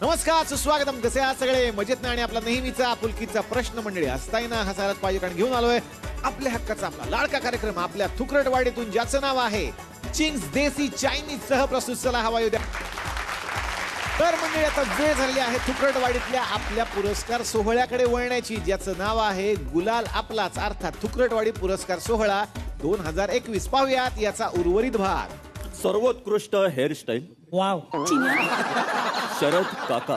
नमस्कार, सुस्वागतम. कसे आहात सगळे? मजेत ना? आणि आपला नेहमीचा आपुलकीचा प्रश्न मंडळी हसताय ना? हसायलाच पाहिजे, कारण घेऊन आलोय आपल्या हक्काचा आपला लाडका कार्यक्रम आपल्या थुकरटवाडीतून, ज्याचं नाव आहे चिंग्स देसी चायनीज सह प्रस्तुत. चला हवा येऊ द्या. तर मंडळी आता वेळ झालेली आहे थुकरटवाडीतल्या आपल्या पुरस्कार सोहळ्याकडे वळण्याची, ज्याचं नाव आहे गुलाल आपलाच, अर्थात थुकरटवाडी पुरस्कार सोहळा 2021. पाहूयात याचा उर्वरित भाग. सर्वोत्कृष्ट हेअरस्टाईल वाव. शरद काका.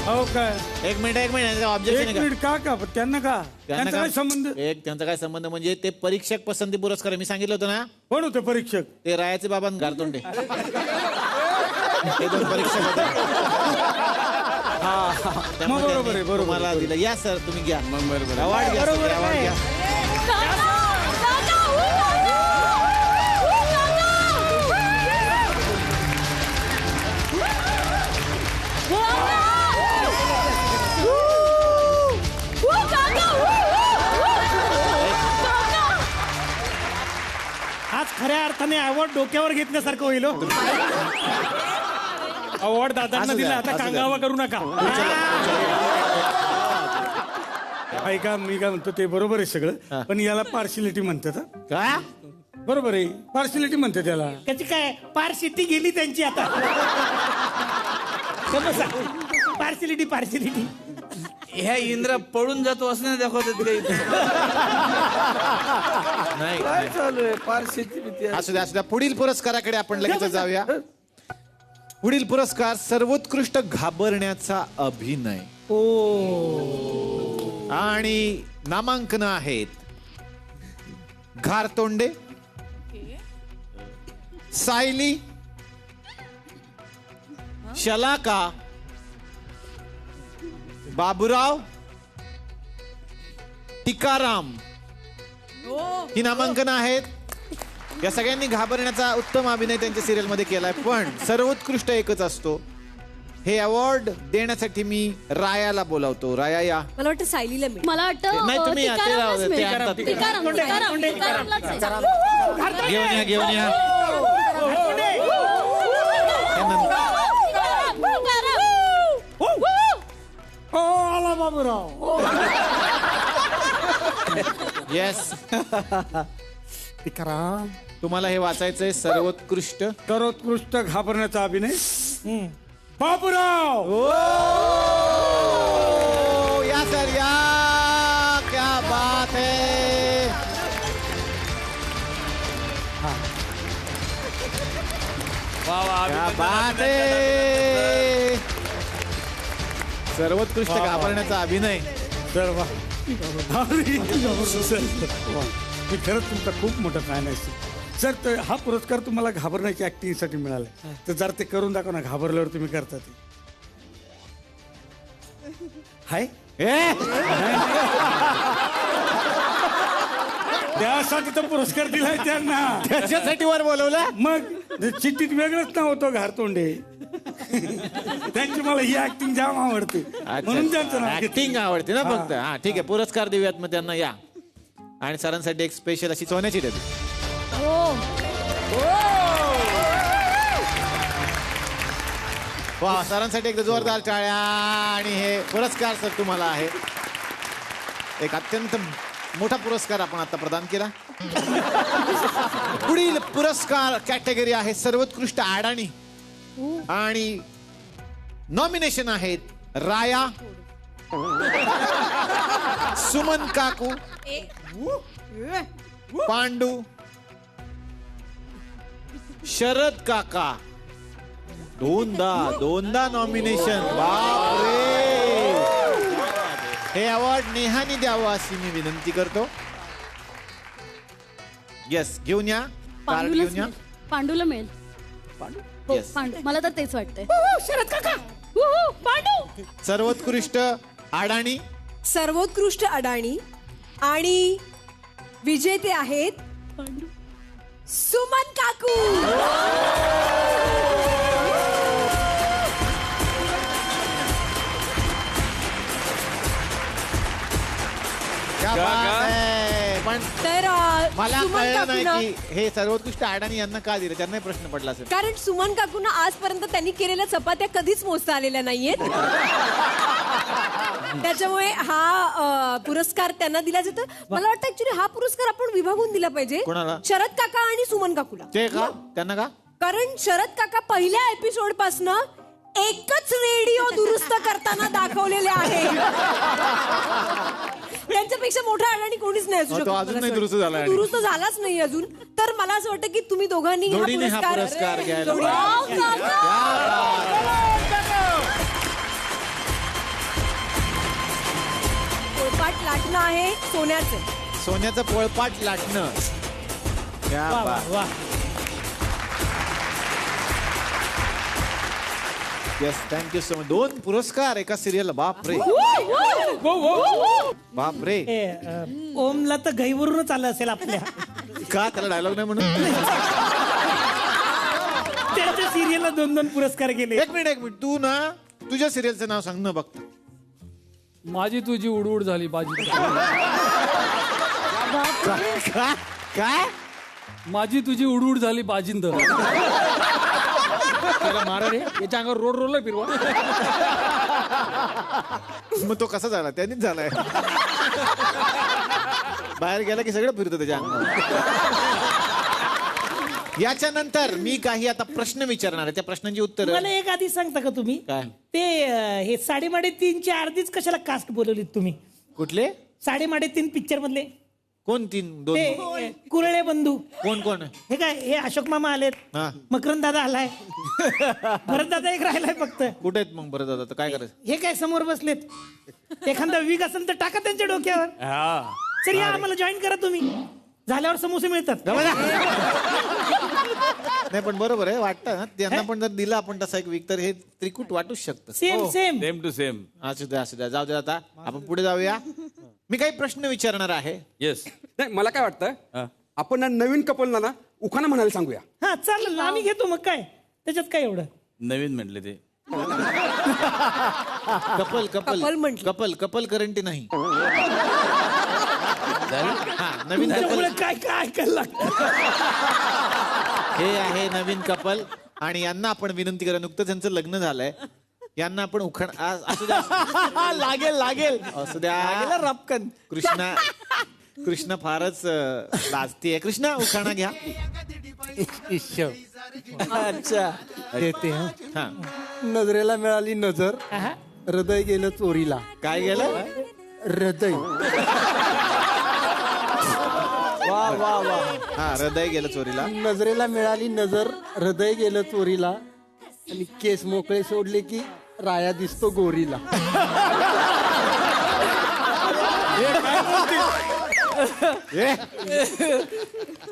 हो काय? एक मिनिट ऑब्जेक्शन एक मिनिट का का त्यांना का त्यांचा काय संबंध? त्यांचा काय संबंध म्हणजे ते परीक्षक पसंती पुरस्कार आहे. मी सांगितलं होतं ना, कोण होते परीक्षक? ते रायाचे बाबा गारतोंडे. ते दोन परीक्षक होते. मग बरोबर आहे, बरोबर. मला दिलं. या सर, तुम्ही घ्या. मग बरोबर. अवॉर्ड घ्या, बरोबर आहे. अवॉर्ड घ्या. आज खऱ्या अर्थाने अवॉर्ड डोक्यावर घेतल्यासारखं होईल. अवॉर्ड दादांना असू द्या, दिला, आता असू द्या. कांगावा करू नका. ऐका, मी काय म्हणतो ते बरोबर आहे सगळं, पण याला पार्शिलिटी म्हणतात. का? बरोबर आहे, पार्शिलिटी म्हणते त्याला. त्याची काय पार्शिलिटी गेली त्यांची आता. समजा पार्शिलिटी ह्या इंद्र पळून जातो असं नाही दाखवतात काही. नाही, काय चालू आहे? पारशी असू द्या. पुढील पुरस्काराकडे आपण लगेच जाऊया. पुढील पुरस्कार सर्वोत्कृष्ट घाबरण्याचा अभिनय. आणि नामांकन आहेत घारतोंडे, सायली, शलाका, बाबूराव, टिकाराम. ही नामांकन आहेत. या सगळ्यांनी घाबरण्याचा उत्तम अभिनय त्यांच्या सिरियल मध्ये केलाय, पण सर्वोत्कृष्ट एकच असतो. हे अवॉर्ड देण्यासाठी मी रायाला बोलावतो. राया या. मला वाटतं सायलीला मिळेल. मला वाटतं नाही, तुम्ही या, ते राहू दे, ते टिकारामलाच आणतात. मिळेल. टिकारामलाच आहे. घेऊन या. हो, आला बाबूराव. येस. टिकाराम. तुम्हाला हे वाचायचंय. सर्वोत्कृष्ट घाबरण्याचा अभिनय बाबूराव. या सर, या. क्या बात है. क्या बात है. सर्वोत्कृष्ट घाबरण्याचा अभिनय. सर वा. मी खरंच तुमचा खूप मोठा फॅन आहे सर. तर हा पुरस्कार तुम्हाला घाबरण्याची ऍक्टिंगसाठी मिळाला, तर जर ते करून दाखवा ना, घाबरल्यावर तुम्ही करता ते. हाय, त्यासाठी तर पुरस्कार दिलाय त्यांना. त्याच्यासाठी वर बोलवलं. मग चिठ्ठीत वेगळंच नाव होतं घारतोंडे. त्यांची मला ही ऍक्टिंग जाम आवडते, म्हणून त्यांचं नाव घेतलं. ऍक्टिंग आवडते ना फक्त. हा, ठीक आहे. पुरस्कार देऊयात मग त्यांना. या. आणि सरांसाठी एक स्पेशल अशी सोन्याची डबी. वा, सरांसाठी एक जोरदार टाळ्या. आणि हे पुरस्कार सर तुम्हाला आहे. एक अत्यंत मोठा पुरस्कार आपण आता प्रदान केला. पुढील पुरस्कार कॅटेगरी आहे सर्वोत्कृष्ट अडाणी. आणि नॉमिनेशन आहेत राया, सुमन काकू, पांडू, शरद काका. दोनदा नॉमिनेशन. बापरे. हे अवॉर्ड नेहानी द्यावं अशी मी विनंती करतो. येस, घेऊन या. कार्ड घेऊन या. पांडूला मिळेल. हो, Yes. पांडू. मला तर तेच वाटतंय. शरद काका. पांडू. सर्वोत्कृष्ट अडाणी. सर्वोत्कृष्ट अडाणी. आणि विजेते आहेत सुमन काकू. क्या बात है. पण तर मला सुमन कळलं नाही काकूंना की हे सर्वोत्कृष्ट अडाणी यांना का दिलं, त्यांनाही प्रश्न पडला असेल. कारण सुमन काकूंना आजपर्यंत त्यांनी केलेल्या चपात्या कधीच मोजता आलेल्या नाहीयेत. त्याच्यामुळे हा पुरस्कार त्यांना दिला जातो. मला वाटतं ऍक्च्युली हा पुरस्कार आपण विभागून दिला पाहिजे. कोणाला? शरद काका आणि सुमन काकूला. ते का त्यांना का? कारण शरद काका पहिल्या एपिसोड पासनं एकच रेडिओ दुरुस्त करताना दाखवलेले आहे. त्यांच्यापेक्षा मोठा अडाणी कोणीच नाही असू तो शकत. अजून मला नाही असं दुरुस्त वाटतं. झाला तो दुरुस्त झालाच नाही अजून. तर मला असं वाटतं की तुम्ही दोघांनी जोडीने हा पुरस्कार घ्यायला जोडी- पोळपाट लाटणं आहे सोन्याचं. सोन्याचं पोळपाट लाटणं. क्या बात. Yes, thank you so much. 2 पुरस्कार एका सिरियलला. बाप रे बाप रे. ओमला तर गईवरूनच आलं असेल आपल्या. का त्याला डायलॉग नाही म्हणून? त्याच्या सिरियलला 2-2 पुरस्कार गेले. एक मिनिट तू ना तुझ्या सिरियलचं नाव सांग न बघता. माझी तुझी उडउड झाली बाजी. काय? माझी तुझी उडउड झाली बाजिंद. त्याला मारा रे, याच्या अंगावर रोड रोलर फिरवा. मग तो कसा झाला? त्यांनीच झालाय. बाहेर गेला की सगळं फिरतो त्याच्या अंगावर. याच्या नंतर मी काही आता प्रश्न विचारणार आहे. त्या प्रश्नांची उत्तर मला एक आधी सांगता का तुम्ही? काय? ते हे 3.5ची अर्धीच कशाला कास्ट बोलवलीत तुम्ही? कुठले? 3.5 पिक्चर मधले कोण 3 2? ते कुरळे बंधू. कोण? हे काय हे अशोक मामा आलेत, हा. मकरंद दादा आलाय, भरत दादा एक राहिलाय फक्त. कुठे आहेत मग बरं दादा? तर काय करायचं? हे काय समोर बसलेत. एखादा वीक असेल तर टाका त्यांच्या डोक्यावर. सर या आम्हाला जॉईन करा तुम्ही. झाल्यावर समोसे मिळतात. नाही पण बरोबर आहे, वाटतं ना त्यांना पण जर दिला आपण तसा एक वीक तर हे त्रिकूट वाटूच शकतं. Same same. Same to same. असू द्या जाऊ द्या. आता आपण पुढे जाऊया. मी काही प्रश्न विचारणार आहे. येस. नाही मला काय वाटतं आपण ना नवीन कपलना ना उखाणा म्हणायला सांगूया. हा चालेल आम्ही घेतो. मग काय त्याच्यात काय एवढं. नवीन म्हटले ते. कपल करंटी नाही. हा, नवीन त्याच्यामुळे कपल. काय काय ऐकायला लागतं. हे आहे नवीन कपल आणि यांना आपण विनंती करा. नुकतंच यांचं लग्न झालंय. यांना आपण उखाण असू द्या. लागेल असू द्या. रपकन कृष्णा फारच लाजतीये. कृष्णा उखाणा घ्या. अच्छा देते हा. हा. नजरेला मिळाली नजर, हृदय गेलं चोरीला. काय गेलं? हृदय. वा वा वा. हा, हृदय गेलं चोरीला. नजरेला मिळाली नजर, हृदय गेलं चोरीला, आणि केस मोकळे सोडले की राया दिसतो गोरीला.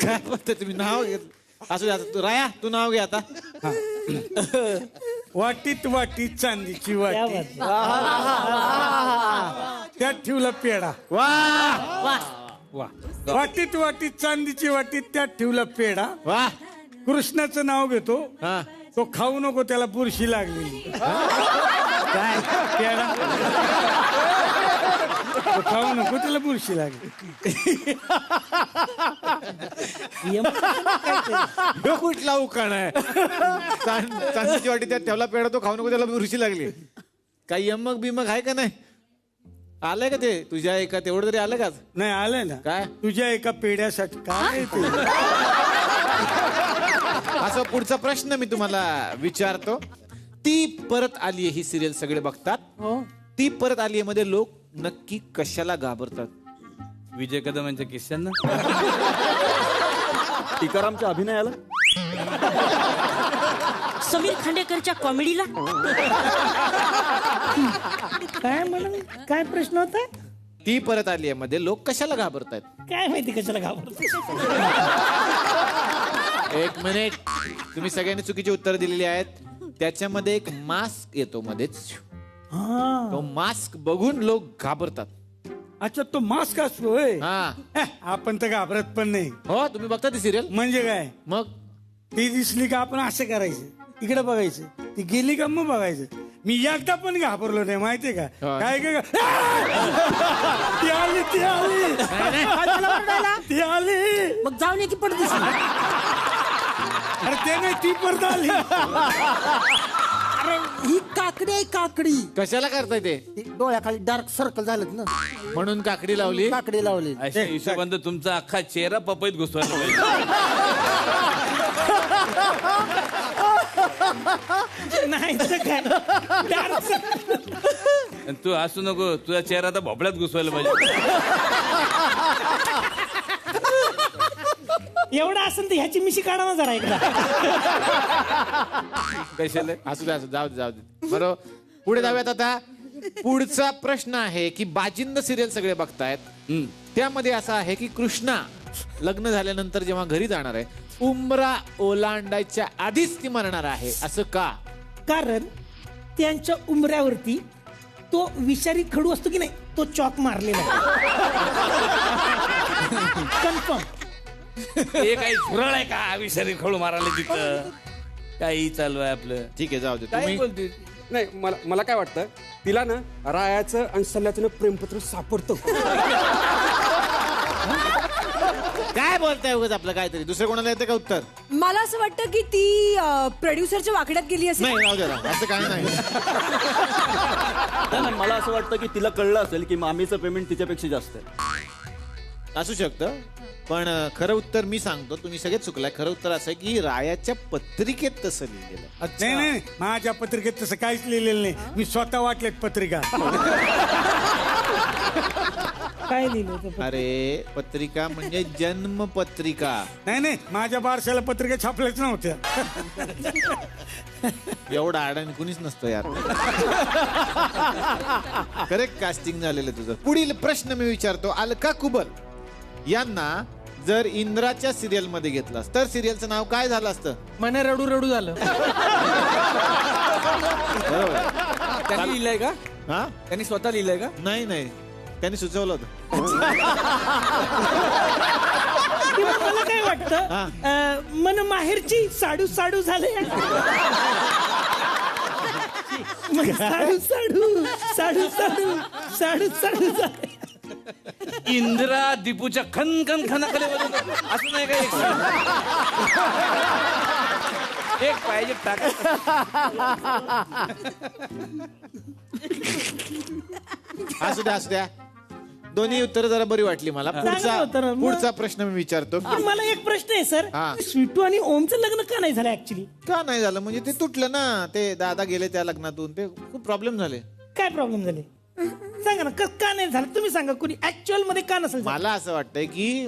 काय बोलते तुम्ही? नाव घेत असू द्या. तू राया तू नाव घे आता. वाटीत वाटीत चांदीची क्या वाटी, बात. त्यात ठेवला पेढा. वा वाटीत वाटीत चांदीची वाटीत त्यात ठेवला पेढा. वा. कृष्णाचं नाव घेतो. हा. तो खाऊ नको, त्याला बुरशी लागलेली. काय पेढा? तो खाऊ नको, त्याला बुरशी लागली. तो कुठला उखाणा आहे? चांदीची वाटी त्यात ठेवला पेढा, तो खाऊ नको त्याला बुरशी लागली. काही यमक बिमक आहे का नाही? आलंय का ते तुझ्या एका तेवढं तरी आलं का? नाही आलंय ना. काय? तुझ्या एका पेढ्यासाठी काय ते? असं पुढचा प्रश्न मी तुम्हाला विचारतो. ती परत आलीये ही सिरियल सगळे बघतात. ती परत आलीये मध्ये लोक नक्की कशाला घाबरतात? विजय कदम यांच्या किस्स्यांना. टीकारामच्या अभिनयाला. समीर खांडेकरच्या कॉमेडीला. काय म्हणून काय प्रश्न होता? ती परत आलीये मध्ये लोक कशाला घाबरतात? काय माहिती कशाला घाबरतो. एक मिनिट. तुम्ही सगळ्यांनी चुकीची उत्तर दिलेली आहेत. त्याच्यामध्ये एक मास्क येतो मध्येच. तो मास्क बघून लोक घाबरतात. अच्छा, तो मास्क असतोय. हा. आपण तर घाबरत पण नाही. हो, तुम्ही बघता ती सिरियल? म्हणजे काय? मग ती दिसली का आपण असं करायचं, इकडे बघायचं. ती गेली का मग बघायचं. मी एकदा पण घाबरलो नाही माहितीये का काय काय ती आली ती आली काय झालं ओरडायला? ती आली. मग जाऊन ये की पडत दिसली. अरे ते नाही ती परत आली. अरे ही काकडी आहे काकडी कशाला करताय ते ती डोळ्याखाली डार्क सर्कल झालेत ना म्हणून काकडी लावली. काकडी लावली. अशा हिशोबानं तुमचा अख्खा चेहरा पपईत घुसवायला पाहिजे. नाही तर काय Dark circle. आणि तू असू नको, तुझा चेहरा तर भोपळ्यात घुसवायला पाहिजे. एवढं असेल तर ह्याची मिशी काढा ना जरा एकदा. कशाला? असू दे जाऊ दे बरोबर. पुढे जाऊयात आता. पुढचा प्रश्न आहे की बाजिंद सिरियल सगळे बघतायत. त्यामध्ये असा आहे की कृष्णा लग्न झाल्यानंतर जेव्हा घरी जाणार आहे उमरा ओलांडायच्या आधीच ती मरणार आहे, असं का? कारण त्यांच्या उमऱ्यावरती तो विषारी खडू असतो की नाही, तो चॉक मारलेला कन्फर्म. हे काही झुरळ आहे का विषारी खळू मारायला तिथं? काही चालू आहे आपलं. ठीक आहे जाऊ दे. काय तुम्ही बोलते? नाही मला काय वाटतं तिला ना रायाचं आणि सल्ल्याचं प्रेमपत्र सापडतं. काय बोलताय उगाच आपलं काहीतरी? दुसरं कोणाला येतं का उत्तर? मला असं वाटतं की ती प्रोड्युसरच्या वाकड्यात गेली असेल. नाही राहू दे राव. असं काही नाही. नाही, मला असं वाटतं की तिला कळलं असेल की मामीचं पेमेंट तिच्यापेक्षा जास्त आहे. असू शकतं, पण खरं उत्तर मी सांगतो, तुम्ही सगळेच चुकलाय. खरं उत्तर असं आहे की रायाच्या पत्रिकेत तसं लिहिलेलं. नाही नाही माझ्या पत्रिकेत तसं काहीच लिहिलेलं नाही. मी स्वतः वाटलेत पत्रिका. काय लिहिलं होतं? अरे पत्रिका म्हणजे जन्मपत्रिका. नाही नाही माझ्या बारशाला पत्रिका छापल्याच नव्हत्या. एवढा अडाणी कुणीच नसतं यार. करेक्ट कास्टिंग झालेलं तुझं. पुढील प्रश्न मी विचारतो. अलका कुबल यांना जर इंद्राच्या सिरियल मध्ये घेतलास तर सिरियलचं नाव काय झालं असतं? मने रडू रडू झालं. बरोबर. त्यांनी लिहिलंय का? हा त्यांनी स्वतः लिहिलंय का? नाही नाही त्यांनी सुचवलं होतं. किंवा मला काय वाटतं मन माहेरची साडू साडू झाले. मग साडू साडू साडू साडू साडू साडू झाले. इंदिरा दीपूच्या खनखन खनाखाली असं नाही का? एक पाहिजे टाका. असू द्या दोन्ही उत्तर जरा बरी वाटली मला. चांगलं उत्तर. मग- पुढचा प्रश्न मी विचारतो. मला एक प्रश्न आहे सर, हा. स्वीटू आणि ओमचं लग्न का नाही झालं ऍक्च्युली? का नाही झालं म्हणजे ते तुटलं ना. ते दादा गेले त्या लग्नातून, ते खूप प्रॉब्लेम झाले. काय प्रॉब्लेम झाले सांगा ना. का नाही झालं तुम्ही सांगा. कोणी ऍक्च्युअल मध्ये का नसेल झालं? मला असं वाटतंय की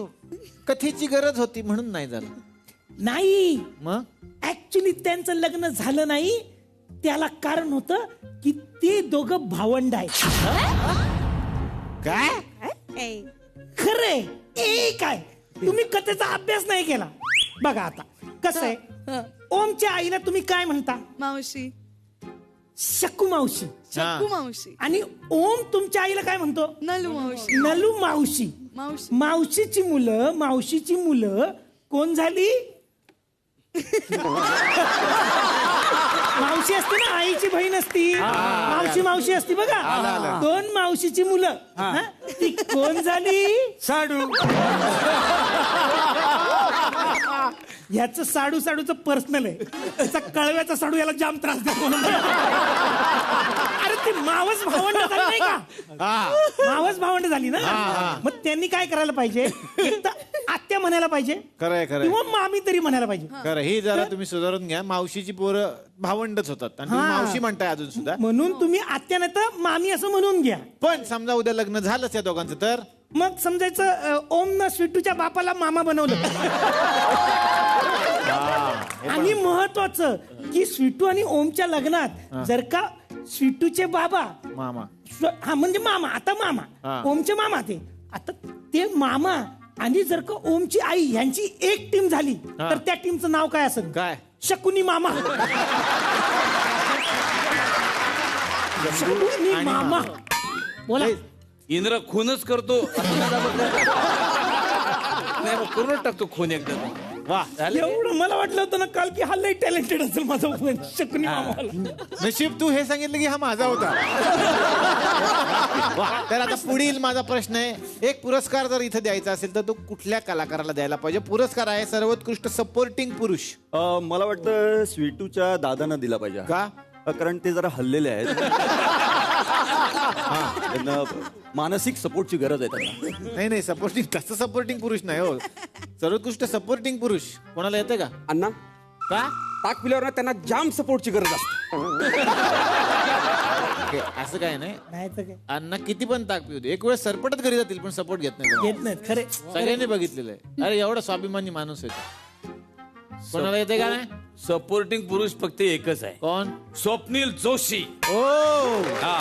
कथेची गरज होती म्हणून नाही झालं. नाही, मग ऍक्च्युली त्यांचं लग्न झालं नाही. त्याला कारण होतं की ते दोघं भावंड आहेत. काय? खरंय. काय तुम्ही कथेचा अभ्यास नाही केला. बघा आता कसं आहे, ओमच्या आईला तुम्ही काय म्हणता? मावशी. शकू मावशी. शकू मावशी. आणि ओम तुमच्या आईला काय म्हणतो? नलू मावशी. नलू मावशी. मावशी. मावशीची मुलं कोण झाली? मावशी असते ना, आईची बहीण असती. मावशी असती बघा. दोन मावशीची मुलं. हा? ती कोण झाली? साडू. याचं साडूचं पर्सनल आहे. त्याचा कळव्याचा साडू याला जाम त्रास देतो. अरे ती मावस भावंड झाली नाही का? मावस भावंड झाली ना. मग त्यांनी काय करायला पाहिजे? एक तर आत्या म्हणायला पाहिजे खरंय किंवा मामी तरी म्हणायला पाहिजे. खरं. ही जरा तुम्ही सुधारून घ्या. मावशीची पोरं भावंडच होतात आणि तुम्ही मावशी म्हणताय अजून सुद्धा. म्हणून तुम्ही आत्या नाही तर मामी असं म्हणून घ्या. पण समजा उद्या लग्न झालंच या दोघांचं तर मग समजायचं ओम न स्वीटूच्या बापाला मामा बनवलं. आणि महत्वाचं की स्वीटू आणि ओमच्या लग्नात जर का स्वीटूचे बाबा मामा हा म्हणजे मामा, आता मामा ओमचे मामा ते आता ते मामा आणि जर का ओमची आई यांची एक टीम झाली तर त्या टीमचं नाव काय असेल? काय? शकुनी मामा. शकुनी मामा. बोला. इंद्र खूनच करतो. नाही, मग करूनच टाकतो खून एकदा. वा एवढं मला वाटलं होतं ना काल की हा लई टॅलेंटेड असेल माझा पण शकुनी मामावाला. नशीब तू हे सांगितलं की हा माझा होता. वा, तर आता पुढील माझा प्रश्न आहे, एक पुरस्कार जर इथे द्यायचा असेल तर तो कुठल्या कलाकाराला द्यायला पाहिजे? पुरस्कार आहे सर्वोत्कृष्ट सपोर्टिंग पुरुष. मला वाटतं स्वीटूच्या दादांना दिला पाहिजे. का? कारण ते जरा हल्लेले आहेत. त्यांना मानसिक सपोर्टची गरज आहे त्यांना. नाही सपोर्टिंग, तसं सपोर्टिंग पुरुष नाही हो. सर्वोत्कृष्ट सपोर्टिंग पुरुष कोणाला येते का? अण्णा का? ताक पिल्यावर ना त्यांना जाम सपोर्टची गरज असते. ओके, असं काय नाही. नाही तर काय अण्णा किती पण ताक पिऊ दे, एक वेळ सरपटच घरी जातील पण सपोर्ट घेत नाही. येत नाहीत खरे. सगळ्यांनी बघितलेलं आहे. अरे एवढा स्वाभिमानी माणूस आहे तो. कोणाला येते का नाही? सपोर्टिंग पुरुष फक्त एकच आहे. कोण? स्वप्नील जोशी. ओ हा.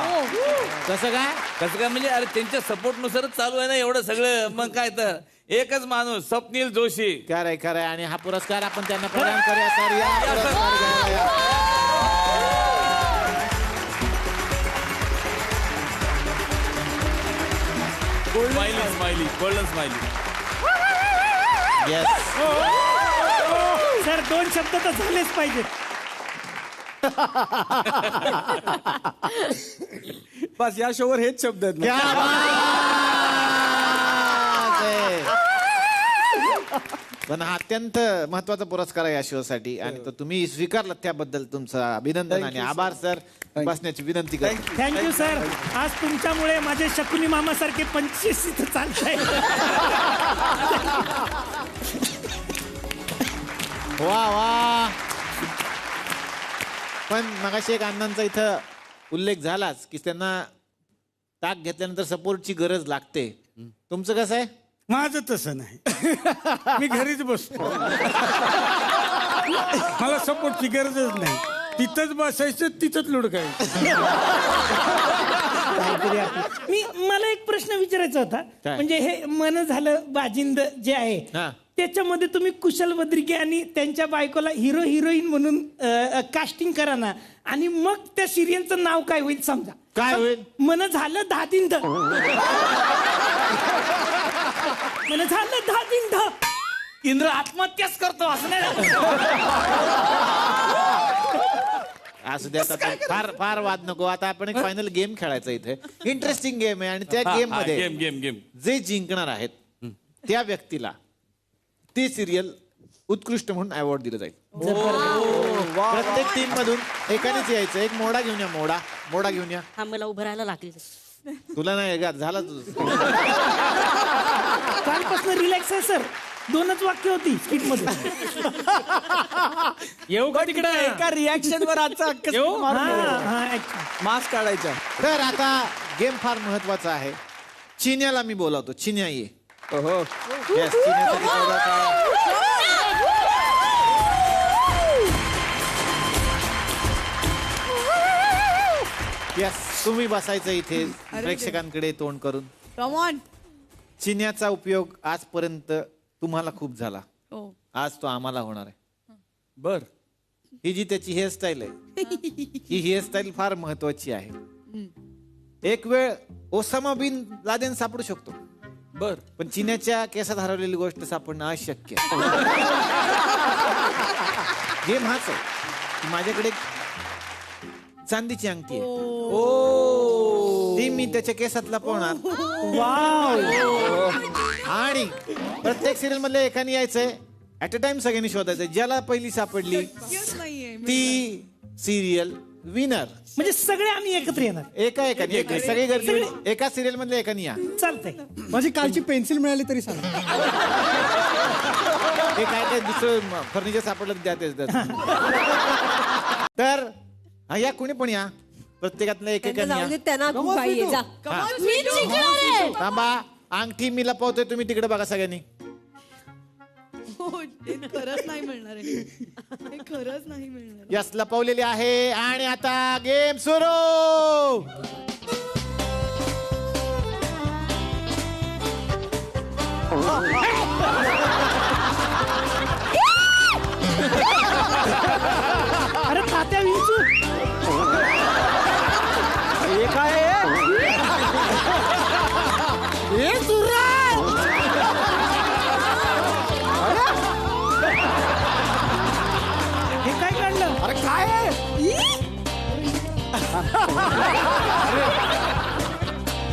कसं काय? कसं काय म्हणजे अरे त्यांच्या सपोर्ट नुसारच चालू आहे ना एवढं सगळं. मग काय तर एकच माणूस स्वप्नील जोशी. खरंय. आणि हा पुरस्कार आपण त्यांना प्रदान करूया सर. या पुरस्कार घ्यायला या. Smiley golden smiley. Yes. Sir 2 शब्द तर झालेच पाहिजेत. बस या शोवर हेच शब्द आहेत. क्या बात आहे. पण हा अत्यंत महत्वाचा पुरस्कार आहे या शो साठी आणि तो तुम्ही स्वीकारला त्याबद्दल तुमचं अभिनंदन आणि आभार सर. बसण्याची विनंती करतो. Thank you sir. आज तुमच्यामुळे माझे शकुनी मामासारखे 25 इथं चालत आहे. वा. पण मगाशी एक अण्णांचा इथं उल्लेख झालाच की त्यांना ताक घेतल्यानंतर सपोर्टची गरज लागते. तुमचं कसं आहे? माझं तसं नाही. मी घरीच बसतो. मला सपोर्टची गरजच नाही. तिथंच बसायचं, तिथंच लुडकायचं. मला एक प्रश्न विचारायचा होता. म्हणजे हे मन झालं बाजिंद जे आहे त्याच्यामध्ये तुम्ही कुशल बद्रिके आणि त्यांच्या बायकोला हिरो हिरोईन म्हणून कास्टिंग करा ना आणि मग त्या सिरियलचं नाव काय होईल समजा? काय होईल? मन झालं धादिंद. मन झालं धादिंद. इंद्र आत्महत्याच करतो असं नाही. असू द्या आता. फार वाद नको. आता आपण एक फायनल गेम खेळायचा इथे. इंटरेस्टिंग गेम आहे आणि त्या गेम मध्ये गेम जे जिंकणार आहेत त्या व्यक्तीला ती सिरियल उत्कृष्ट म्हणून अवॉर्ड दिलं जाईल. प्रत्येक टीम मधून एकानेच यायचं. एक मोडा घेऊन या. मोडा घेऊन या. हा मला उभं राहायला लागेल. तुला नाही का झाला तुझं? कालपासून रिलॅक्स आहे सर. 2च वाक्य होती स्किट मध्ये. येऊ का तिकडे? एका रिॲक्शन वर आजचा हक्क मास्क काढायचा. तर आता गेम फार महत्वाचा आहे. चिन्याला मी बोलावतो. चिन्या ये. Yes, चिन्यासाठी तेवढा काय. Yes, तुम्ही बसायचं इथे प्रेक्षकांकडे तोंड करून. Come on. चिन्याचा उपयोग आजपर्यंत तुम्हाला खूप झाला. हो. आज तो आम्हाला होणार आहे. बर. ही जी त्याची हेअरस्टाईल आहे ही हेअरस्टाईल फार महत्वाची आहे. एक वेळ ओसामा बिन लादेन सापडू शकतो. बर. पण चिन्याच्या केसात हरवलेली गोष्ट सापडणं अशक्य आहे. गेम हाच आहे की माझ्याकडे एक चांदीची अंगठी आहे. ती मी त्याच्या केसात लपवणार. आणि प्रत्येक सिरियल मधल्या एकाने यायचंय. ऍट अ टाइम सगळ्यांनी शोधायचंय. ज्याला पहिली सापडली नाहीये. ती सिरियल विनर. म्हणजे सगळे आम्ही एकत्र येणार. एकाने सगळी गर्दी एका सिरियल मधल्या एकाने या. चालतंय. माझी कालची पेन्सिल मिळाली तरी सांग. हे काय दुसरं फर्निचर सापडलं द्या तेच द्या. तर या कोणी पण या. प्रत्येकातलं एकेकाने या. त्यांना खूप घाई आहे. जा. मी जिंकणार आहे. थांबा. अंगठी मी लपवतोय. तुम्ही तिकडे बघा सगळ्यांनी. हो, हे खरंच नाही मिळणार आहे. हे खरंच नाही मिळणार. यस लपवलेली आहे. आणि आता गेम सुरू. अरे तात्या विंचू. हे काय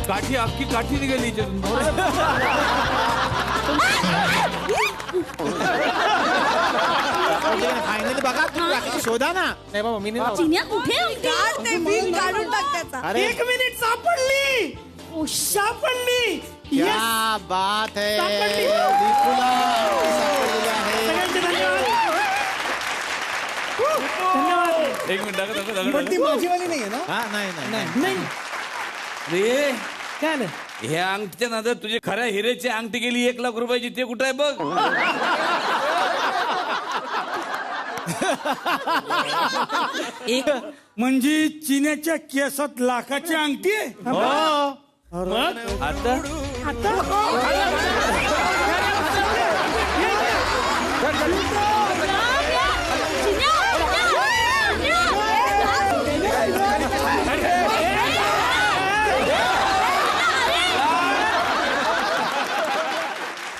काठी अख्खी काठी निघाली याच्यातून. फायनली बघा तुम्ही बाकीचं शोधा ना. नाही बाबा मी नाही लावत. चिन्या कुठे आहे? काढ ते बिल काढून टाक त्याचा. अरे 1 मिनिट सापडली. सापडली. क्या Yes. बात है. सापडली. विपुला सापडलेली आहे. सगळ्यांचे धन्यवाद. धन्यवाद. एक मिनिट दाखव. पण ती माझीवाली नाहीये ना? हा नाही नाही रे काय आलं? ह्या अंगठीच्या नादात तुझी खऱ्या हिरेची अंगठी गेली 1 लाख रुपयाची. ते कुठं आहे बघ. एक म्हणजे चिन्याच्या केसात लाखाची अंगठी आहे? आता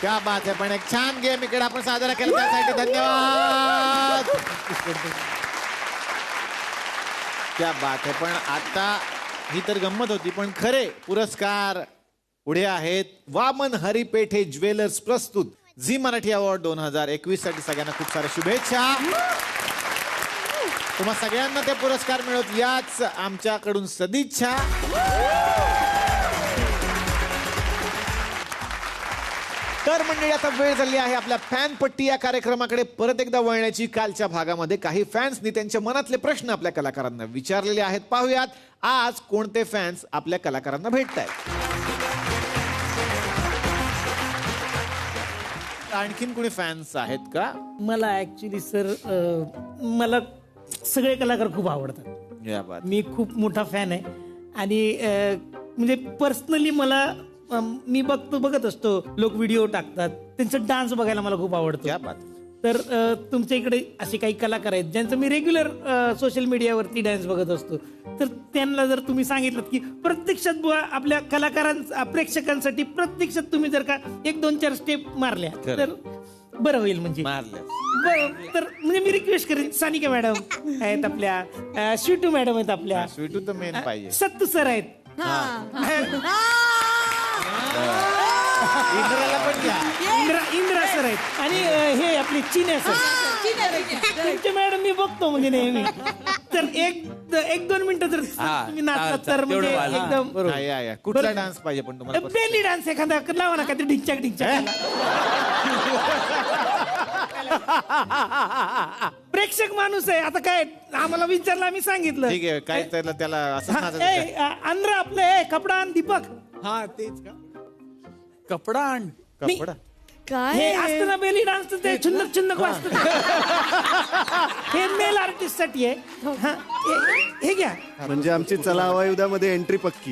क्या बात आहे. पण एक छान गेम इकडे आपण साजरा केला त्यासाठी धन्यवाद. क्या बात आहे. पण आता ही तर गंमत होती पण खरे पुरस्कार पुढे आहेत. वामन हरिपेठे ज्वेलर्स प्रस्तुत झी मराठी अवॉर्ड 2021 साठी सगळ्यांना खूप साऱ्या शुभेच्छा. तुम्हा सगळ्यांना ते पुरस्कार मिळत याच आमच्याकडून सदिच्छा. तर मंडळी आता वेळ झाली आहे आपल्या फॅन पट्टी या कार्यक्रमाकडे परत एकदा वळण्याची. कालच्या भागामध्ये काही फॅन्सनी त्यांच्या मनातले प्रश्न आपल्या कलाकारांना विचारलेले आहेत. पाहूयात आज कोणते फॅन्स आपल्या कलाकारांना भेटतायत. आणखीन कोणी फॅन्स आहेत का? मला ऍक्च्युली सर मला सगळे कलाकार खूप आवडतात. या बात. मी खूप मोठा फॅन आहे आणि म्हणजे पर्सनली मला मी बघत असतो लोक व्हिडिओ टाकतात त्यांचा डान्स बघायला मला खूप आवडतो. क्या बात. तर तुमच्या इकडे असे काही कलाकार आहेत ज्यांचं मी रेग्युलर सोशल मीडियावरती डान्स बघत असतो. तर त्यांना जर तुम्ही सांगितलं की प्रत्यक्षात बुवा आपल्या कलाकारांच्या प्रेक्षकांसाठी प्रत्यक्षात तुम्ही जर का 1 2 4 स्टेप मारल्या तर बरं होईल. म्हणजे तर म्हणजे मी रिक्वेस्ट करेन. सानिका मॅडम आहेत आपल्या, स्वीटू मॅडम आहेत आपल्या, स्वीटू तर मेन पाहिजे. सत्तू सर आहेत, इंद्राला पण घ्या. इंद्रा सर आहेत आणि हे आपले चिन्या सर. त्यांचे मॅडम मी बघतो म्हणजे नेहमी. तर 1 2 मिनिटं जर तुम्ही नाचलात तर म्हणजे एकदम या. कुठला डान्स पाहिजे पण तुम्हाला? बेली डान्स एखादा लावा ना काहीतरी ढिंचाक ढिंचाक. प्रेक्षक माणूस आहे आता काय आम्हाला विचारलं आम्ही सांगितलं. ठीक आहे. काय त्याला असं अंद्र आपलं कपडा आण दीपक. हा तेच का? कपडा आण. कपडा काय हे असतं ना बेली डान्स ते छुन्नक छुन्नक वाजत. हे मेल आर्टिस्ट साठी आहे. हा, हे घ्या. म्हणजे आमची चला हवा युद्धामध्ये एंट्री पक्की.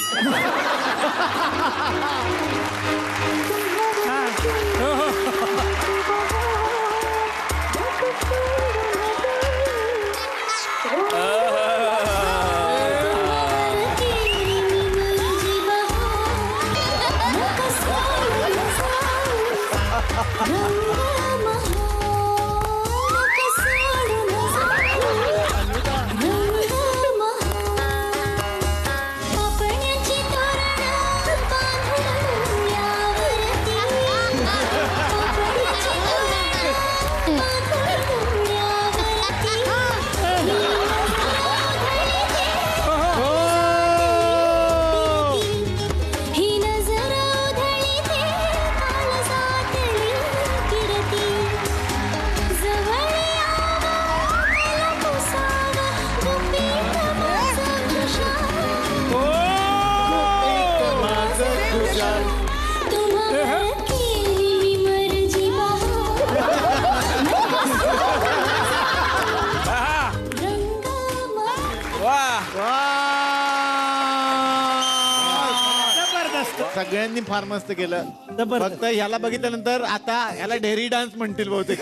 सगळ्यांनी फार मस्त केलं. जबरदस्त. फक्त ह्याला बघितल्यानंतर आता ह्याला ढेरी डान्स म्हणतील बहुतेक.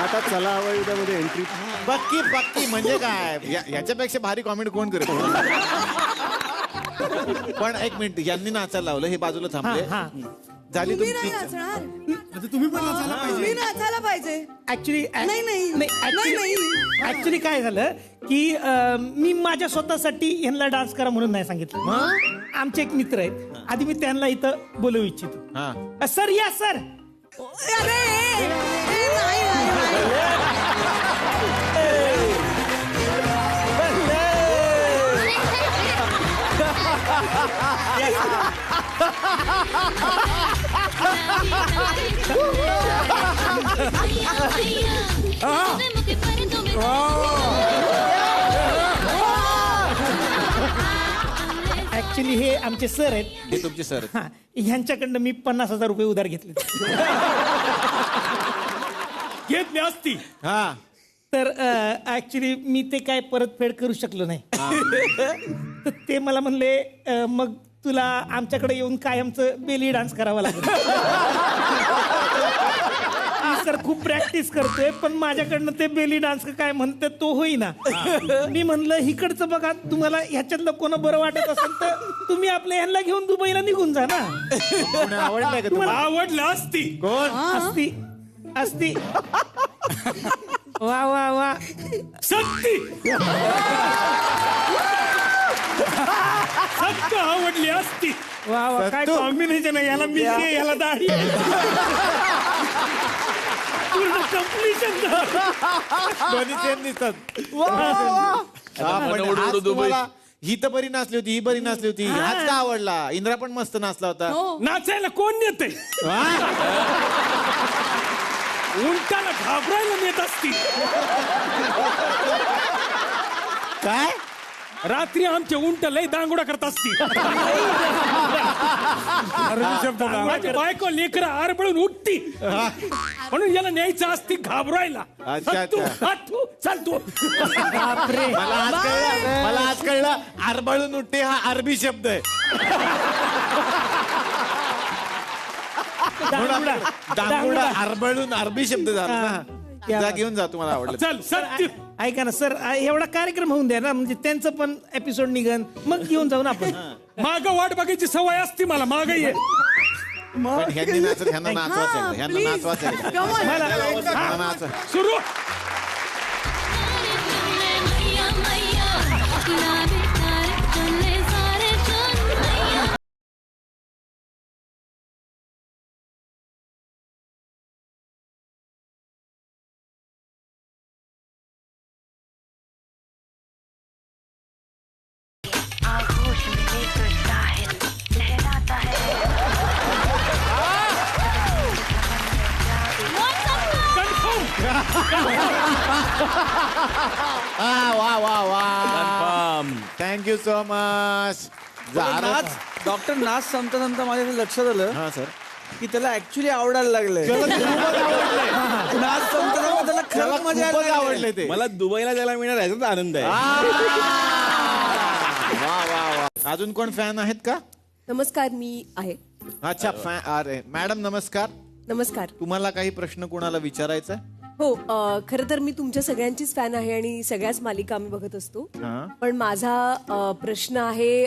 आता चला हवा युद्धामध्ये एंट्री. पक्की पक्की म्हणजे काय ह्याच्यापेक्षा भारी कॉमेडी कोण करेल? पण 1 मिनिट यांनी नाचायला लावलं हे बाजूला थांबले. झाली तुम्ही नाही तुमची नाचणार. तुम्ही पण नाचायला मी नाचायला पाहिजे. ऍक्च्युली नाही, नाही. ऍक्च्युली काय झालं की मी माझ्या स्वतःसाठी ह्यांना डान्स करा म्हणून नाही सांगितलं. आमचे एक मित्र आहेत, आधी मी त्यांना इथं बोलवू इच्छितो. सर या सर. अरे नाही. ऍक्च्युली हे आमचे सर आहेत. हे तुमचे सर हा, ह्यांच्याकडनं मी 50,000 रुपये उधार घेतले. घेतली असती. हा तर ऍक्च्युली मी ते काय परतफेड करू शकलो नाही. तर ते मला म्हणले मग तुला आमच्याकडे येऊन कायमचं बेली डान्स करावा लागेल. मी सर खूप प्रॅक्टिस करतोय पण माझ्याकडनं ते बेली डान्स काय म्हणते तो होईना. मी म्हणलं इकडचं बघा, तुम्हाला ह्याच्यातलं कोण बरं वाटत असेल तर तुम्ही आपल्या ह्यांना घेऊन दुबईला निघून जा ना. आवडलंय का तुम्हाला? आवडलं असती. असती असती. वा वा वा. सत्ती सत्त आवडली असती. वा वा काय कॉम्बिनेशन आहे. याला मी याला दाढी. पूर्ण कम्प्लिशन. दोन्ही सेम दिसतात. आज तुम्हाला ही तर बरी नाचली होती, ही बरी नाचली होती. आज का आवडला? इंद्रा पण मस्त नाचला होता. नाचायला कोण नेते? उंटाला घाबरायला नेत असती. काय रात्री आमचे उंट लय दांगुडा करत असती. माझी बायको लेकरं आरबळून उठती म्हणून याला न्यायचं असती घाबरायला. अच्छा. चाल तू. मला आज कळलं आरबळून उठते हा अरबी शब्द आहे. दांगुडा आरबळून अरबी शब्द झाला ना. जा घेऊन जा, तुम्हाला आवडलं. चल सत्य. ऐका ना सर, एवढा कार्यक्रम होऊन द्या ना, म्हणजे त्यांचं पण एपिसोड निघन मग घेऊन जाऊ ना आपण. माग वाट बघायची सवय असती मला. माग ये. पण ह्यांनी नाचत, ह्यांना नाचवायचं, ह्यांना नाचवायचं. सुरू. वा वा वा. Thank you so much. नाच डॉक्टर नाच संपता संपता माझ्या लक्षात आलं हा सर की त्याला ऍक्च्युली आवडायला लागलंय. नाच संपता त्याला खरंच मजा आवडले ते. मला दुबईला जायला मिळणार याचा आनंद आहे. वा वा वा. अजून कोण फॅन आहेत का? नमस्कार, मी आहे. अच्छा फॅन. अरे मॅडम नमस्कार. नमस्कार. तुम्हाला काही प्रश्न कोणाला विचारायचा? हो, खरं तर मी तुमच्या सगळ्यांचीच फॅन आहे आणि सगळ्याच मालिका आम्ही बघत असतो. पण माझा प्रश्न आहे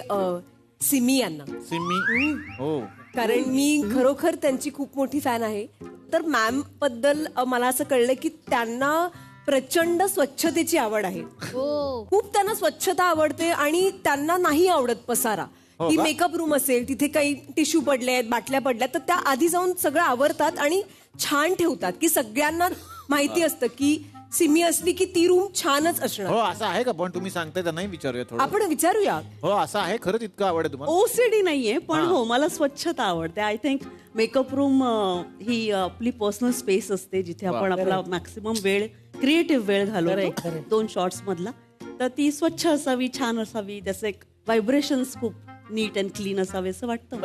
सिमी यांना. सिमी. हो. कारण मी खरोखर त्यांची खूप मोठी फॅन आहे. तर मॅम बद्दल मला असं कळलं की त्यांना प्रचंड स्वच्छतेची आवड आहे. खूप त्यांना स्वच्छता आवडते आणि त्यांना नाही आवडत पसारा. की मेकअप रूम असेल, तिथे काही टिश्यू पडले आहेत, बाटल्या पडल्या, तर त्या आधी जाऊन सगळं आवरतात आणि छान ठेवतात. की सगळ्यांना माहिती असतं की सिमी असली की ती रूम छानच असणार. हो असं आहे का? पण तुम्ही सांगताय तर नाही विचारूया थोडं. आपण विचारूया. हो असं आहे खरंच? इतकं आवड आहे तुम्हाला? ओसीडी नाहीये पण हो मला स्वच्छता आवडते. आय थिंक मेकअप रूम ही आपली पर्सनल स्पेस असते जिथे आपण आपला मॅक्सिमम वेळ क्रिएटिव्ह वेळ घालवतो 2 शॉर्ट्स मधला. तर ती स्वच्छ असावी, छान असावी, त्याचे एक व्हायब्रेशन्स खूप नीट अँड क्लीन असावे असं वाटतं.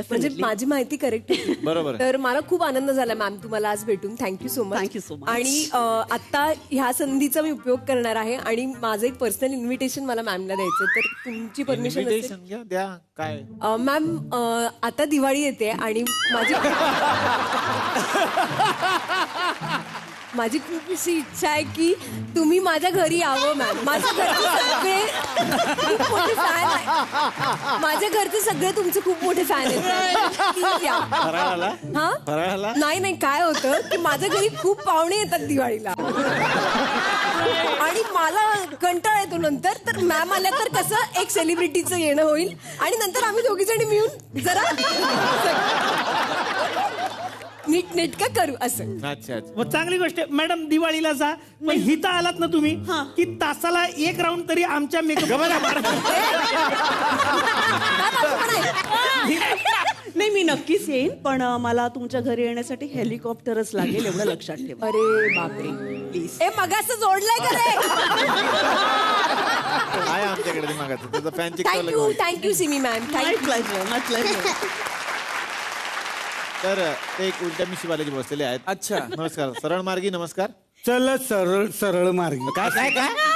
म्हणजे माझी माहिती करेक्ट होती. बरोबर. तर मला खूप आनंद झाला मॅम तुम्हाला आज भेटून. Thank you so much. Thank you so much. आणि आता ह्या संधीचा मी उपयोग करणार आहे आणि माझं एक पर्सनल इन्व्हिटेशन मला मॅमला द्यायचं. तर तुमची परमिशन Invitation द्या. काय मॅम, आता दिवाळी येते आणि माझी माझी खूप अशी इच्छा आहे की तुम्ही माझ्या घरी यावं मॅम. माझ्या घरचे सगळे खूप मोठे फॅन आहे. माझ्या घरचे सगळे तुमचे खूप मोठे फॅन आहेत. Please या. हा? नाही काय होतं की माझ्या घरी खूप पाहुणे येतात दिवाळीला आणि मला कंटाळा येतो नंतर. तर मॅम आल्या तर कसं एक सेलिब्रिटीचं येणं होईल आणि नंतर आम्ही दोघी जणी मिळून जरा नीट नेटका करू असं. अच्छा मग चांगली गोष्ट आहे. मॅडम दिवाळीला जा पण हिता आलात ना तुम्ही की तासाला 1 राऊंड तरी आमच्या मेकअप. नाही मी नक्कीच येईन पण मला तुमच्या घरी येण्यासाठी हेलिकॉप्टरच लागेल एवढं लक्षात ठेवा. अरे बापरे प्लीज. ए मगाच जोडलंय का रे? काय आमच्याकडे दिमागाचं त्याचं fan thank you Simi ma'am. Thank you. तर ते एक उलट्या मिशी बालाजी बसलेले आहेत. अच्छा. नमस्कार. सरळ मार्गी नमस्कार. चल सरळ मार्गी. काय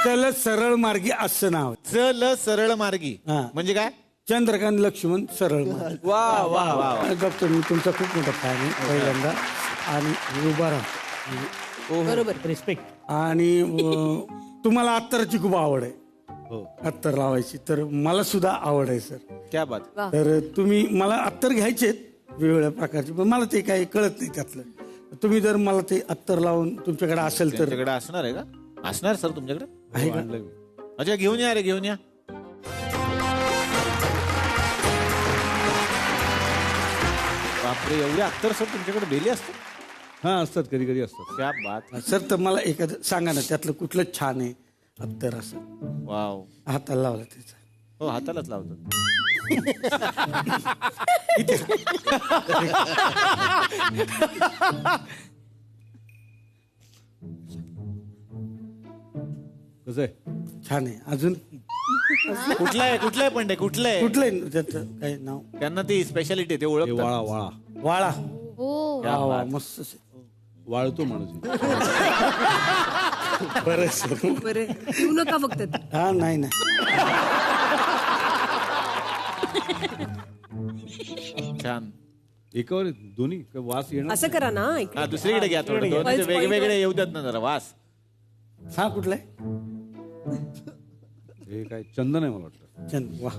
चल सरळ मार्गी असं नाव आहे. चल सरळ मार्गी हा. म्हणजे काय? चंद्रकांत लक्ष्मण सरळ मार्गी. वा वा वा. डॉक्टर मी तुमचा खूप मोठा फॅन आहे पहिल्यांदा आणि उभा राहा. बरोबर. रिस्पेक्ट. आणि तुम्हाला अत्तराची खूप आवड आहे. अत्तर लावायची तर मला सुद्धा आवड आहे सर. क्या बात. तर तुम्ही मला अत्तर घ्यायचे वेगवेगळ्या प्रकारचे पण मला ते काही कळत नाही त्यातलं. तुम्ही जर मला ते अत्तर लावून तुमच्याकडे असेल तर. तुमच्याकडे असणार आहे का? असणार सर तुमच्याकडे आहे का? अच्छा घेऊन या रे घेऊन या. बापरे एवढे अत्तर सर तुमच्याकडे डेली असतात? हा असतात कधी कधी असतात. क्या बात. सर तर मला एखादं सांगा ना त्यातलं कुठलं छान आहे अत्तर असं. वाव. हाताला लावला त्याचा. हो हातालाच लावतात. कसं आहे? छान आहे. अजून कुठलं आहे पण ते कुठलं आहे? कुठलं आहे त्याचं काही नाव? त्यांना ती स्पेशालिटी ते हे ओळखतात. वाळा वाळा वाळा. क्या वा, बात. मस्त आहे. वाळतो माणूस. बरं सर. बरं येऊ नका फक्त. हा नाही छान. एकावर दोन्ही वास येणार. असं करा ना. इकडे. हा दुसरीकडे घ्या थोडं. दोन्हीचे वेगवेगळे येऊ देत ना जरा वास. हा कुठला आहे? हे काय चंदन आहे मला वाटतं. छान. वा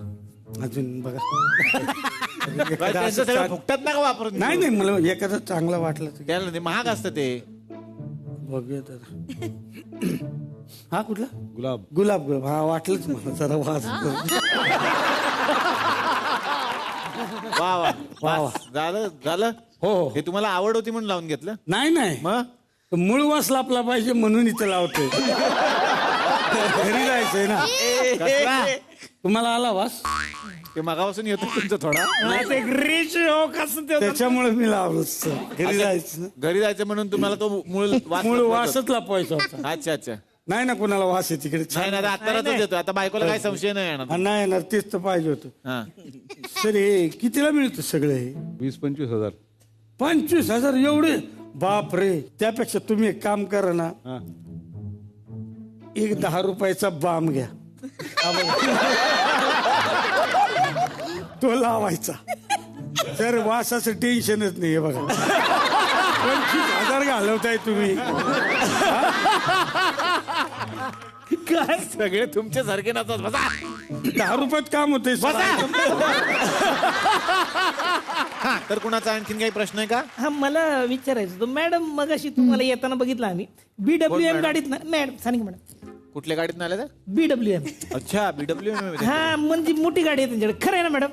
अजून बघा. त्यांचं सगळं फुकटात नका वापरून. नाही मला एखादं चांगलं वाटलं तर त्याला ते महाग असतं ते. बघूया तर. हा कुठला? गुलाब. गुलाब. हा वाटलंच मला जरा वास. वा वा वा. वास. झालं. हो हे तुम्हाला आवड होती म्हणून लावून घेतलं? नाही मग मूळ वास लापला पाहिजे म्हणून इथं लावतोय. घरी जायचंय ना. कसला? तुम्हाला आला वास? ते मगापासून येतो तुमचं थोडा. ते ग्रीच हो कसं ते त्याच्यामुळे मी लावलो. घरी जायचं ना. घरी जायचं म्हणून तुम्हाला तो मूळ मूळ वासच लापवायचा होता. अच्छा. नाही ना कोणाला वास आहे तिकडे. नाही ना आत्ताच येतो. आता बायकोला काय संशय नाही येणार. हा, नाही येणार. तेच तर पाहिजे होतं. हा. सर हे कितीला मिळतं सगळं हे? 20-25 हजार. 25,000 एवढे? बाप रे. त्यापेक्षा तुम्ही एक काम करा ना. हा. एक 10 रुपयाचा बाम घ्या. तो लावायचा. तर वासाचं टेन्शनच नाही. बघा 25,000 घालवताय तुम्ही. काय सगळे तुमच्या सारखे नसतात. बसा. 10 रुपयात काम होते. तर कुणाचा आणखीन काही प्रश्न आहे का? हा मला विचारायचं होतं मॅडम मगाशी तुम्हाला येताना बघितलं आम्ही BWM गाडीत ना मॅडम सांग मॅडम. कुठल्या गाडीत आले तर? BWM. अच्छा BWM. हा म्हणजे मोठी गाडी आहे त्यांच्याकडे. खरं आहे ना मॅडम?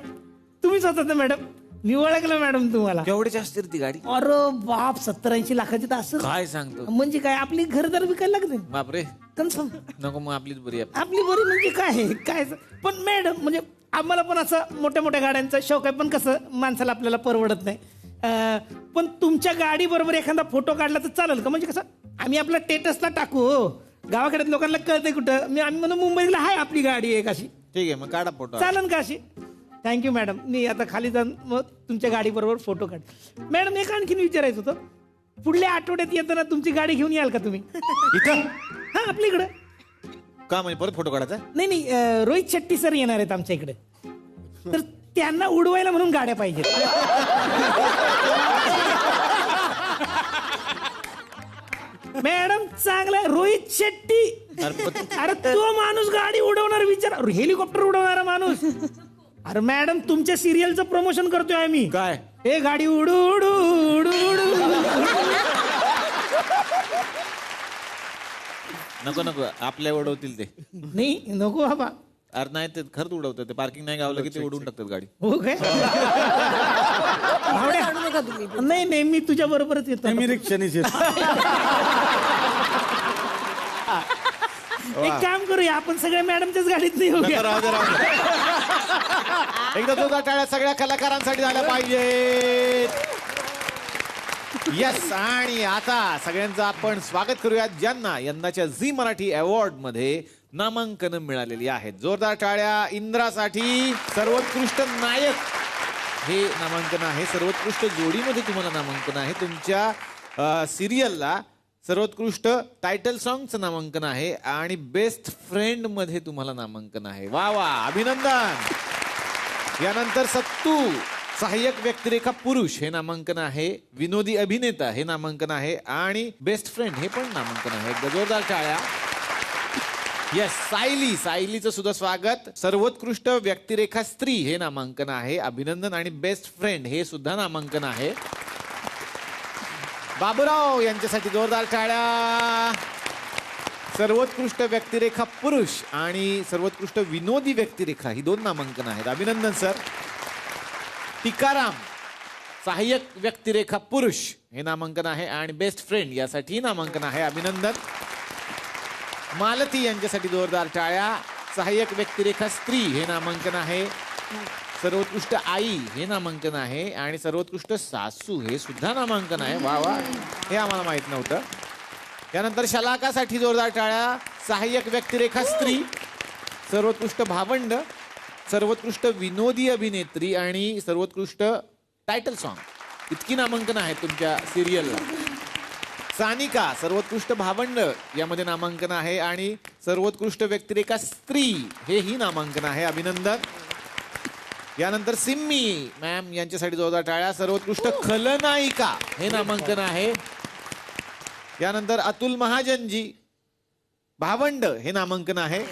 तुम्हीच होता ना मॅडम? मी ओळखलं मॅडम तुम्हाला. केवढ्याची असते ती गाडी? अरे बाप 70-80 लाखाची तर असं. काय सांगतो? म्हणजे काय आपली घरदार विकायला लागते बापरे. कन्फर्म. नको मग आपलीच बरी आहे. आपली बरी म्हणजे काय पण मॅडम म्हणजे आम्हाला पण असं मोठ्या मोठ्या गाड्यांचा शौक आहे पण कसं माणसाला आपल्याला परवडत नाही. पण तुमच्या गाडी बरोबर एखादा फोटो काढला तर चालेल का? म्हणजे कसं आम्ही आपला स्टेटसला टाकू. गावाकडे लोकांना कळतंय कुठं. आम्ही म्हणून मुंबईला आहे आपली गाडी एक अशी. ठीक आहे मग काढा फोटो. चालेल का अशी? Thank you madam. मी आता खाली जाऊन मग तुमच्या गाडी बरोबर फोटो काढ. मॅडम एक आणखीन विचारायचं होतं. पुढल्या आठवड्यात येताना तुमची गाडी घेऊन याल का तुम्ही? इथं? हा आपल्या इकडं. का म्हणजे परत फोटो काढायचा? नाही रोहित शेट्टी सर येणार आहेत आमच्या इकडे. तर त्यांना उडवायला म्हणून गाड्या पाहिजेत. मॅडम चांगला आहे. रोहित शेट्टी. अरे तो माणूस गाडी उडवणार विचार, हेलिकॉप्टर उडवणारा माणूस. अरे मॅडम तुमच्या सिरियलचं प्रमोशन करतोय आम्ही. काय हे गाडी उडू उडू उडू उडू. नको नको आपल्या उडवतील ते. नाही नको बाबा. अरे नाही ते खरंच उडवतात ते. पार्किंग नाही गावलं की ते उडवून टाकतात गाडी. हो काय? काढू नका तुम्ही. नाही नाही मी तुझ्या बरोबरच येतो. मी रिक्षानेच येतो. एक काम करूया आपण सगळ्या मॅडमच्याच गाडीत नाही होऊया. राहू दे, राहू दे. एकदा जोरदार टाळ्या सगळ्या कलाकारांसाठी झाल्या पाहिजेत. येस. आणि आता सगळ्यांचं आपण स्वागत करूयात ज्यांना यंदाच्या झी मराठी अवॉर्ड मध्ये नामांकन मिळालेली आहेत. जोरदार टाळ्या इंद्रासाठी. सर्वोत्कृष्ट नायक हे नामांकन आहे. सर्वोत्कृष्ट जोडीमध्ये तुम्हाला नामांकन आहे. तुमच्या सिरियलला सर्वोत्कृष्ट टायटल सॉंगचं नामांकन आहे आणि बेस्ट फ्रेंड मध्ये तुम्हाला नामांकन आहे. वा वा, अभिनंदन. यानंतर सत्तू सहाय्यक व्यक्तिरेखा पुरुष हे नामांकन आहे. विनोदी अभिनेता हे नामांकन आहे आणि बेस्ट फ्रेंड हे पण नामांकन आहे. जोरदार टाळ्या. येस. सायलीचं सुद्धा स्वागत. सर्वोत्कृष्ट व्यक्तिरेखा स्त्री हे नामांकन आहे. अभिनंदन. आणि बेस्ट फ्रेंड हे सुद्धा नामांकन आहे. बाबूराव यांच्यासाठी जोरदार टाळ्या. सर्वोत्कृष्ट व्यक्तिरेखा पुरुष आणि सर्वोत्कृष्ट विनोदी व्यक्तिरेखा ही 2 नामांकन आहेत. अभिनंदन सर. टिकाराम सहाय्यक व्यक्तिरेखा पुरुष हे नामांकन आहे आणि बेस्ट फ्रेंड यासाठी नामांकन आहे. अभिनंदन. मालती यांच्यासाठी जोरदार टाळ्या. सहाय्यक व्यक्तिरेखा स्त्री हे नामांकन आहे. सर्वोत्कृष्ट आई हे नामांकन आहे आणि सर्वोत्कृष्ट सासू हे सुद्धा नामांकन आहे. वा वा, हे आम्हाला माहित नव्हतं. त्यानंतर शलाकासाठी जोरदार टाळ्या. सहाय्यक व्यक्तिरेखा स्त्री, सर्वोत्कृष्ट भावंड, सर्वोत्कृष्ट विनोदी अभिनेत्री आणि सर्वोत्कृष्ट टायटल सॉन्ग इतकी नामांकन आहेत तुमच्या सिरियलला. सानिका सर्वोत्कृष्ट भावंड यामध्ये नामांकन आहे आणि सर्वोत्कृष्ट व्यक्तिरेखा स्त्री हेही नामांकन आहे. अभिनंदन. यानंतर सिम्मी मॅम यांच्यासाठी जोरदार टाळ्या. सर्वोत्कृष्ट खलनायिका हे नामांकन आहे. यानंतर अतुल महाजनजी भावंड हे नामांकन आहे.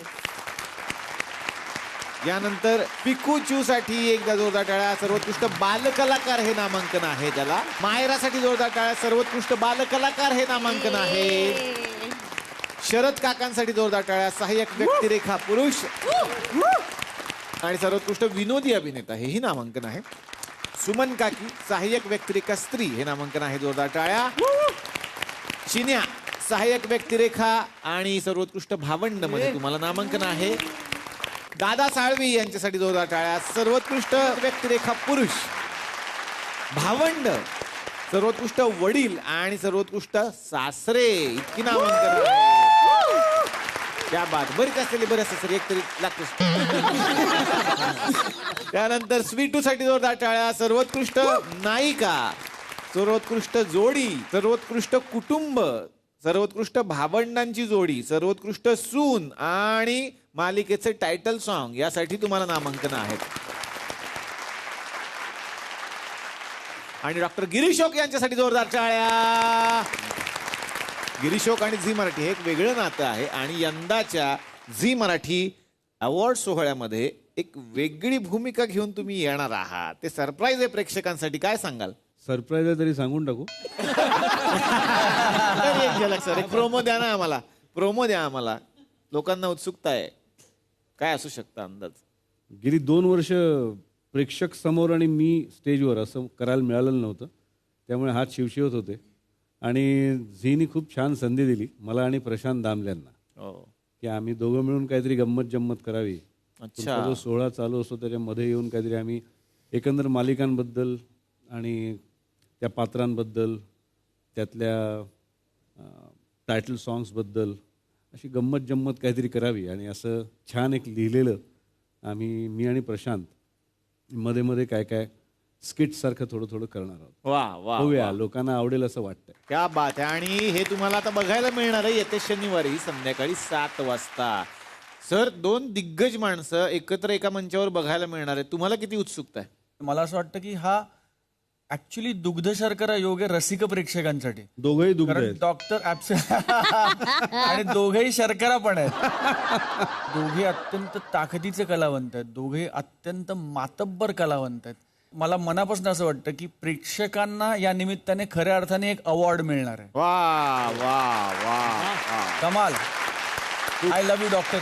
यानंतर पिकूचू साठी एकदा जोरदार टाळ्या. सर्वोत्कृष्ट बालकलाकार हे नामांकन आहे त्याला. मायरासाठी जोरदार टाळ्या. सर्वोत्कृष्ट बालकलाकार हे नामांकन आहे. शरद काकांसाठी जोरदार टाळ्या. सहाय्यक व्यक्तिरेखा पुरुष आणि सर्वोत्कृष्ट विनोदी अभिनेता हेही नामांकन आहे. सुमन काकी सहाय्यक व्यक्तिरेखा स्त्री हे नामांकन आहे. जोरदार टाळ्या. चिन्या सहाय्यक व्यक्तिरेखा आणि सर्वोत्कृष्ट भावंड मध्ये तुम्हाला नामांकन आहे. दादा साळवी यांच्यासाठी जोरदार टाळ्या. सर्वोत्कृष्ट व्यक्तिरेखा पुरुष, भावंड, सर्वोत्कृष्ट वडील आणि सर्वोत्कृष्ट सासरे इतकी नामांकन आहे. त्या बात बरीच असलेली बरेच सासरे एक तरी लागतोच. त्यानंतर स्वीटू साठी जोरदार टाळ्या. सर्वोत्कृष्ट नायिका, सर्वोत्कृष्ट जोडी, सर्वोत्कृष्ट कुटुंब, सर्वोत्कृष्ट भावंडांची जोडी, सर्वोत्कृष्ट सून आणि मालिकेचे टायटल सॉन्ग यासाठी तुम्हाला नामांकन आहेत. आणि डॉक्टर गिरीशोक यांच्यासाठी जोरदार टाळ्या. गिरीशोक आणि झी मराठी हे एक वेगळं नातं आहे आणि यंदाच्या झी मराठी अवॉर्ड सोहळ्यामध्ये एक वेगळी भूमिका घेऊन तुम्ही येणार आहात. ते सरप्राईज आहे प्रेक्षकांसाठी. काय सांगाल? सरप्राईज आहे तरी सांगून टाकू. एक झलक सर, एक प्रोमो द्या ना आम्हाला. प्रोमो द्या आम्हाला, लोकांना उत्सुकता आहे. काय असू शकतं अंदाज? गेली 2 वर्ष प्रेक्षक समोर आणि मी स्टेजवर असं करायला मिळालेलं नव्हतं, त्यामुळे हात शिवशिवत होते. आणि झीनी खूप छान संधी दिली मला आणि प्रशांत दामल्यांना की आम्ही दोघं मिळून काहीतरी गंमत जम्मत करावी. अच्छा. जो सोहळा चालू असतो त्याच्यामध्ये येऊन काहीतरी आम्ही एकंदर मालिकांबद्दल आणि त्या पात्रांबद्दल, त्यातल्या टायटल सॉंग्सबद्दल अशी गंमत जम्मत काहीतरी करावी. आणि असं छान एक लिहिलेलं मी आणि प्रशांत मध्ये मध्ये काय काय स्किट सारखं थोडं थोडं करणार आहोत. वा वा, होऊया, लोकांना आवडेल असं वाटतंय. क्या बात आहे. आणि हे तुम्हाला आता बघायला मिळणार आहे येत्या शनिवारी संध्याकाळी 7 वाजता. सर, 2 दिग्गज माणसं एकत्र एका मंचावर बघायला मिळणार आहे. तुम्हाला किती उत्सुकता आहे? मला असं वाटतं की हा ऍक्च्युली दुग्ध शर्करा योग आहे रसिक प्रेक्षकांसाठी. दोघंही दुग्ध कारण आहेत. डॉक्टर आणि दोघेही शर्करा पण आहेत. दोघे अत्यंत ताकदीचे कलावंत आहेत, दोघे अत्यंत मातब्बर कलावंत आहेत. मला मनापासून असं वाटतं की प्रेक्षकांना या निमित्ताने खऱ्या अर्थाने एक अवॉर्ड मिळणार आहे. वा वा वा कमाल. I love you doctor.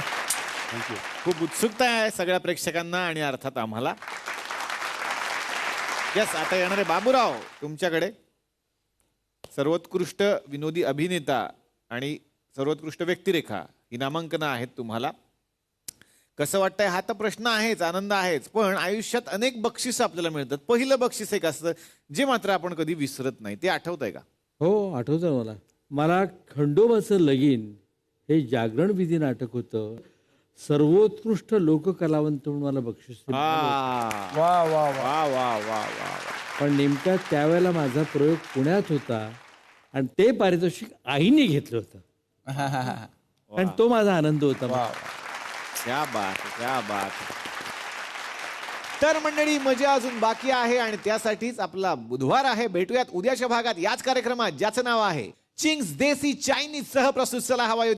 Thank you. खूप उत्सुकता आहे सगळ्या प्रेक्षकांना आणि अर्थात आम्हाला. यस, आता येणारे बाबूराव तुमच्याकडे. सर्वोत्कृष्ट विनोदी अभिनेता आणि सर्वोत्कृष्ट व्यक्तिरेखा ही नामांकनं आहेत तुम्हाला. कसं वाटतंय हा तर प्रश्न आहेच, आनंद आहेच, पण आयुष्यात अनेक बक्षिसं आपल्याला मिळतात. पहिलं बक्षीस एक असतं जे मात्र आपण कधी विसरत नाही, ते आठवतंय का? हो, आठवतं मला. मला खंडोबाचं लगीन हे जागरण विधी नाटक होतं. सर्वोत्कृष्ट लोककलावंत म्हणून मला बक्षीस मिळालं. वा वा वा वा वा वा. पण नेमका त्यावेळेला माझा प्रयोग पुण्यात होता आणि ते पारितोषिक आईने घेतलं होतं आणि तो माझा आनंद होता. क्या बात, क्या बात. तर मंडळी, मजा अजून बाकी आहे आणि त्यासाठीच आपला बुधवार आहे. भेटूयात उद्याच्या भागात याच कार्यक्रमात ज्याचं नाव आहे चिंग्स देसी चायनीज सह प्रस्तुत. चला हवा